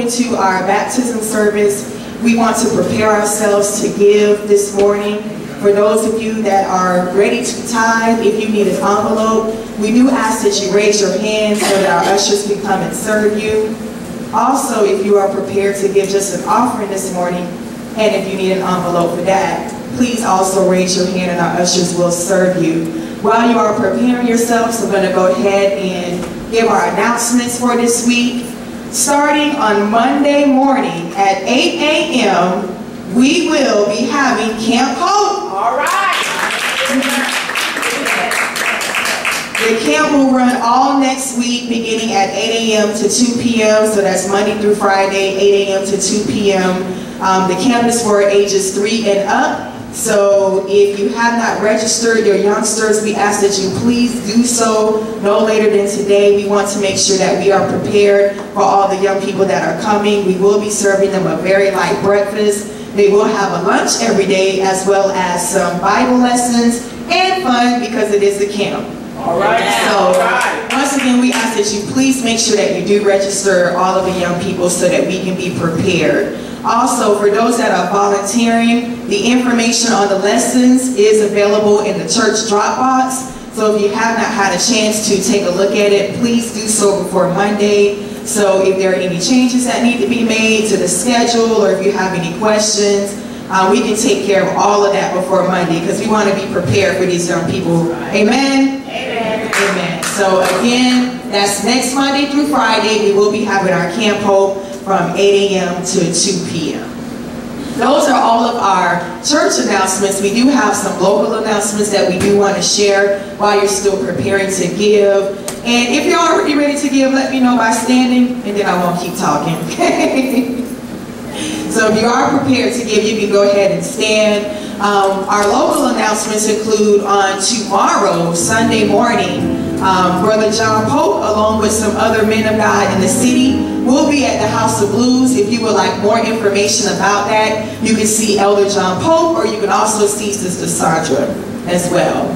To our baptism service, we want to prepare ourselves to give this morning. For those of you that are ready to tithe, if you need an envelope, we do ask that you raise your hand so that our ushers can come and serve you. Also, if you are prepared to give just an offering this morning, and if you need an envelope for that, please also raise your hand and our ushers will serve you. While you are preparing yourselves, I'm going to go ahead and give our announcements for this week. Starting on Monday morning at 8 a.m., we will be having Camp Hope. All right. The camp will run all next week beginning at 8 a.m. to 2 p.m. So that's Monday through Friday, 8 a.m. to 2 p.m. The camp is for ages 3 and up. So if you have not registered your youngsters, we ask that you please do so no later than today. We want to make sure that we are prepared for all the young people that are coming. We will be serving them a very light breakfast. They will have a lunch every day, as well as some Bible lessons and fun, because it is the camp. All right. So once again, we ask that you please make sure that you do register all of the young people so that we can be prepared. Also, for those that are volunteering, the information on the lessons is available in the church Dropbox. So if you have not had a chance to take a look at it, please do so before Monday. So if there are any changes that need to be made to the schedule, or if you have any questions, we can take care of all of that before Monday, because we want to be prepared for these young people. Amen? Amen. Amen. So again, that's next Monday through Friday. We will be having our Camp Hope from 8 a.m. to 2 p.m. Those are all of our church announcements. We do have some local announcements that we do want to share while you're still preparing to give. And if you're already ready to give, let me know by standing, and then I won't keep talking. So if you are prepared to give, you can go ahead and stand. Our local announcements include on tomorrow, Sunday morning, Brother John Pope, along with some other men of God in the city, will be at the House of Blues. If you would like more information about that, you can see Elder John Pope, or you can also see Sister Sandra as well.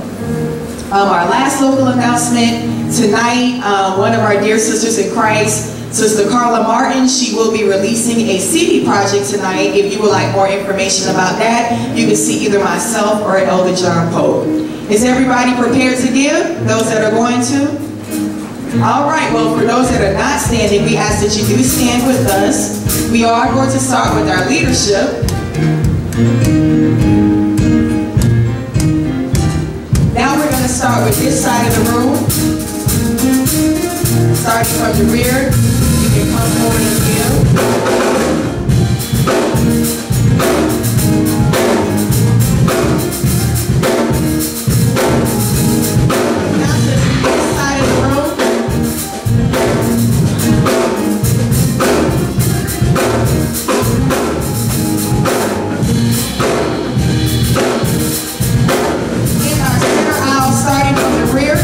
Our last local announcement tonight, one of our dear sisters in Christ, Sister Carla Martin, she will be releasing a CD project tonight. If you would like more information about that, you can see either myself or Elder John Pope. Is everybody prepared to give? Those that are going to? All right, well, for those that are not standing, we ask that you do stand with us. We are going to start with our leadership. Now we're going to start with this side of the room. Starting from the rear, you can come forward and give. Now to this side of the room. In our center aisle, starting from the rear.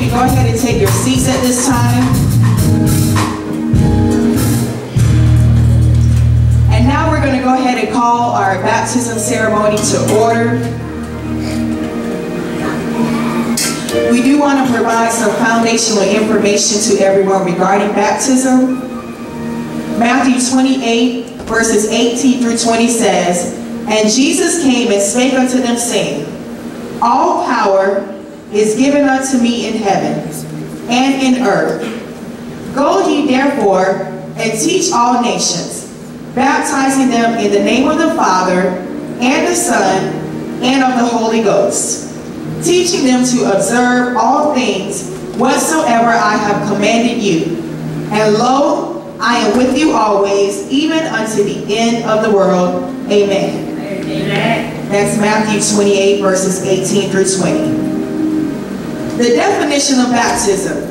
Go ahead and take your seats at this time. And now we're going to go ahead and call our baptism ceremony to order. We do want to provide some foundational information to everyone regarding baptism. Matthew 28, verses 18 through 20 says, "And Jesus came and spake unto them, saying, All power is given unto me in heaven and in earth. Go ye therefore and teach all nations, baptizing them in the name of the Father and the Son and of the Holy Ghost, teaching them to observe all things whatsoever I have commanded you. And lo, I am with you always, even unto the end of the world. Amen." Amen. That's Matthew 28, verses 18 through 20. The definition of baptism.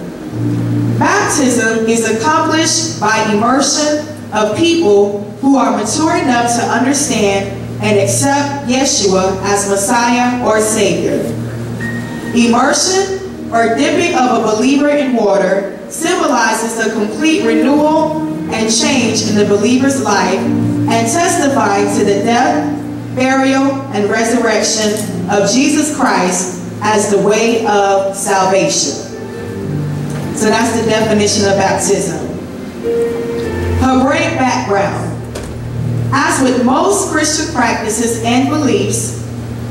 Baptism is accomplished by immersion of people who are mature enough to understand and accept Yeshua as Messiah or Savior. Immersion, or dipping of a believer in water, symbolizes a complete renewal and change in the believer's life and testifying to the death, burial, and resurrection of Jesus Christ as the way of salvation. So that's the definition of baptism. Hebraic background. As with most Christian practices and beliefs,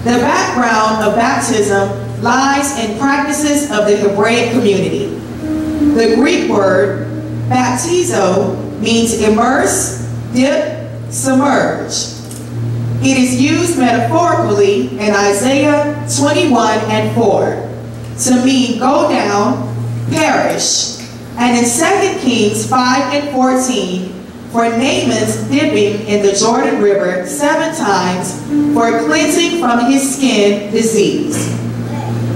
the background of baptism lies in practices of the Hebraic community. The Greek word baptizo means immerse, dip, submerge. It is used metaphorically in Isaiah 21 and 4 to mean go down, perish, and in 2 Kings 5 and 14 for Naaman's dipping in the Jordan River 7 times for cleansing from his skin disease.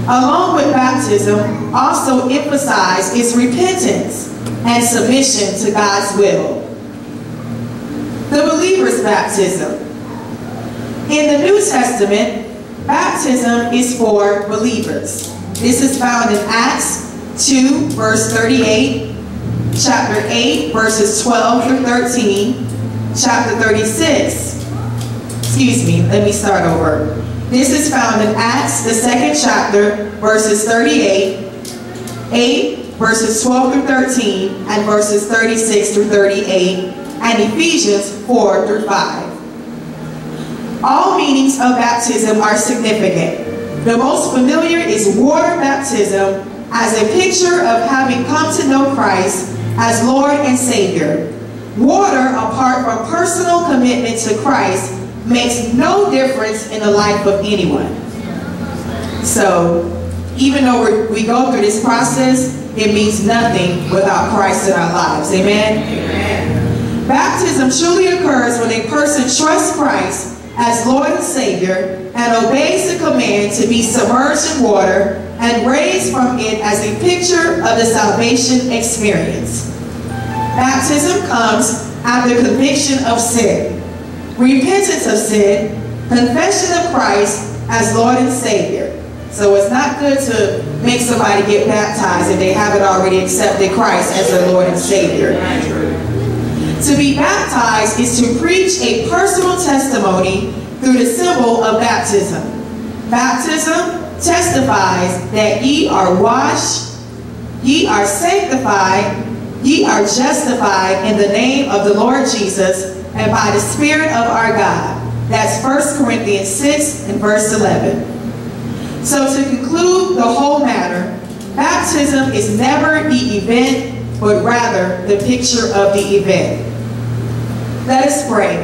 Along with baptism, also emphasize its repentance and submission to God's will. The believer's baptism. In the New Testament, baptism is for believers. This is found in Acts 2, verse 38, chapter 8, verses 12 through 13, chapter 36. Let me start over. This is found in Acts, the 2nd chapter, verses 38, 8, verses 12 through 13, and verses 36 through 38, and Ephesians 4 through 5. All meanings of baptism are significant. The most familiar is water baptism as a picture of having come to know Christ as Lord and Savior. Water, apart from personal commitment to Christ, makes no difference in the life of anyone. So, even though we go through this process, it means nothing without Christ in our lives. Amen? Amen. Baptism truly occurs when a person trusts Christ as Lord and Savior and obeys the command to be submerged in water and raised from it as a picture of the salvation experience. Baptism comes after conviction of sin, repentance of sin, confession of Christ as Lord and Savior. So it's not good to make somebody get baptized if they haven't already accepted Christ as their Lord and Savior. To be baptized is to preach a personal testimony through the symbol of baptism. Baptism testifies that ye are washed, ye are sanctified, ye are justified in the name of the Lord Jesus and by the Spirit of our God. That's 1 Corinthians 6 and verse 11. So to conclude the whole matter, baptism is never the event, but rather the picture of the event. Let us pray.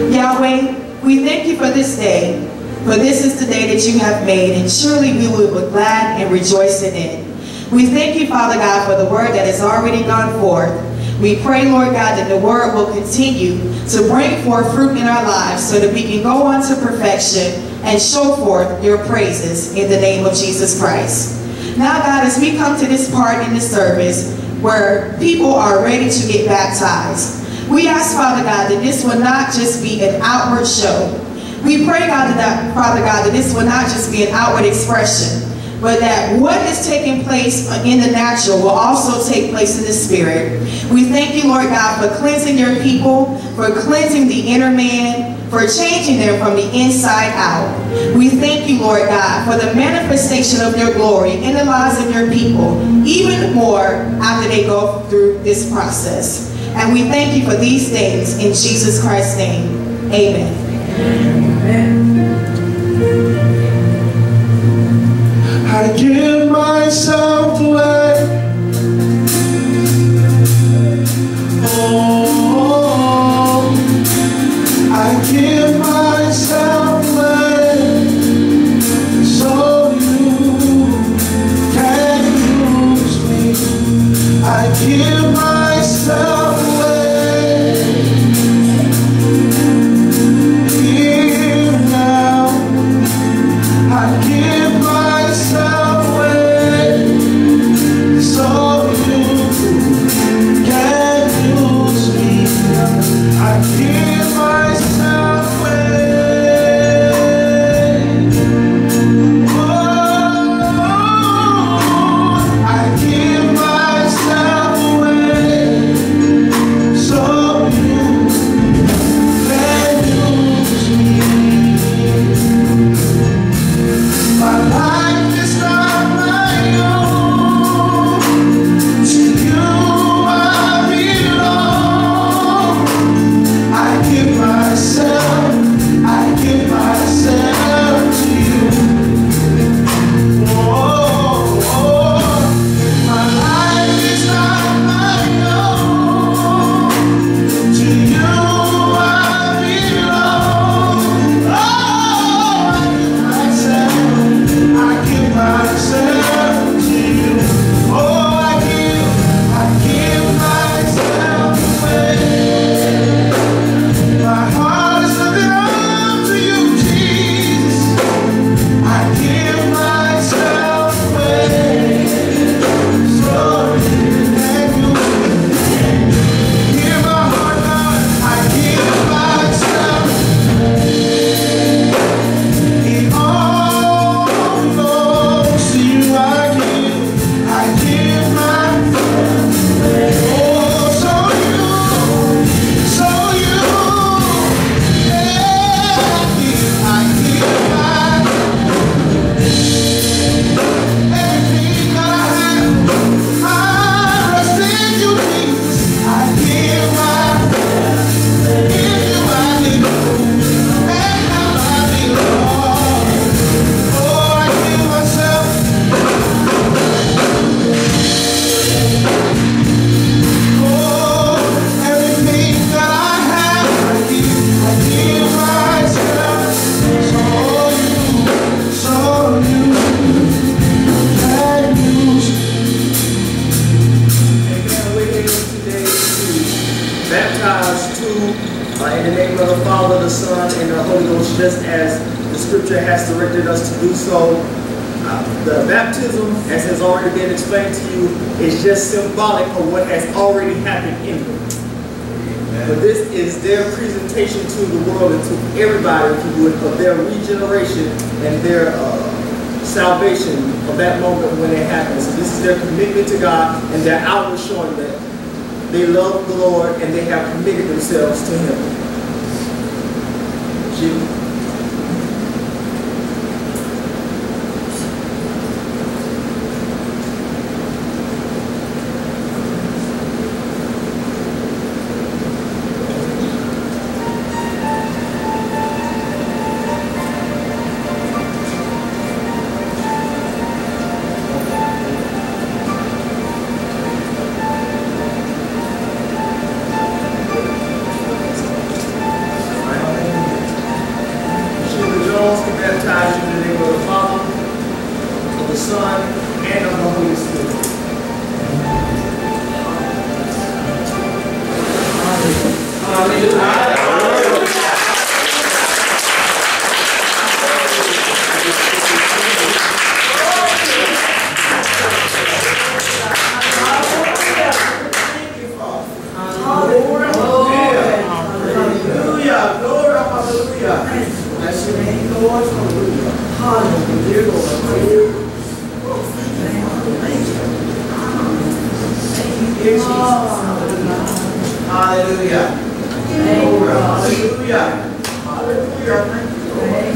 Yahweh, we thank you for this day, for this is the day that you have made, and surely we will be glad and rejoice in it. We thank you, Father God, for the word that has already gone forth. We pray, Lord God, that the word will continue to bring forth fruit in our lives so that we can go on to perfection and show forth your praises in the name of Jesus Christ. Now, God, as we come to this part in the service where people are ready to get baptized, we ask, Father God, that this will not just be an outward show. We pray, God, that, Father God, that this will not just be an outward expression, but that what is taking place in the natural will also take place in the spirit. We thank you, Lord God, for cleansing your people, for cleansing the inner man, for changing them from the inside out. We thank you, Lord God, for the manifestation of your glory in the lives of your people, even more after they go through this process. And we thank you for these things in Jesus Christ's name. Amen. Amen. I give myself away. Oh, I give myself away so you can use me. I give myself away here now. I give myself away so you can use me. I give myself away. Oh, I give myself away so you can use me. My life is not my own. To you I belong. I give myself to you. Oh, my life is not my own. To you I belong. Oh, I give myself to you. Oh, I give myself away. My heart is lifted up to you, Jesus. I give myself away so you can use me. Hear my heart, Lord. I give myself. It all belongs to you. I give myself away. Oh, so you, yeah, I give everything that I have. I rest in you, Jesus. I give in you I live, and now I belong. Oh, I give myself. Oh, everything that I have, I give myself. So you can use me. Amen. We're here today to baptize in the name of the Father, the Son, and the Holy Ghost, just as the Scripture has directed us to do so. The baptism, as has already been explained to you, is just symbolic of what has already happened in them. But this is their presentation to the world and to everybody, if you would, of their regeneration and their salvation of that moment when it happens. So this is their commitment to God and their outward showing that they love the Lord and they have committed themselves to Him. Hallelujah. Hallelujah. Hallelujah. Thank you, Lord.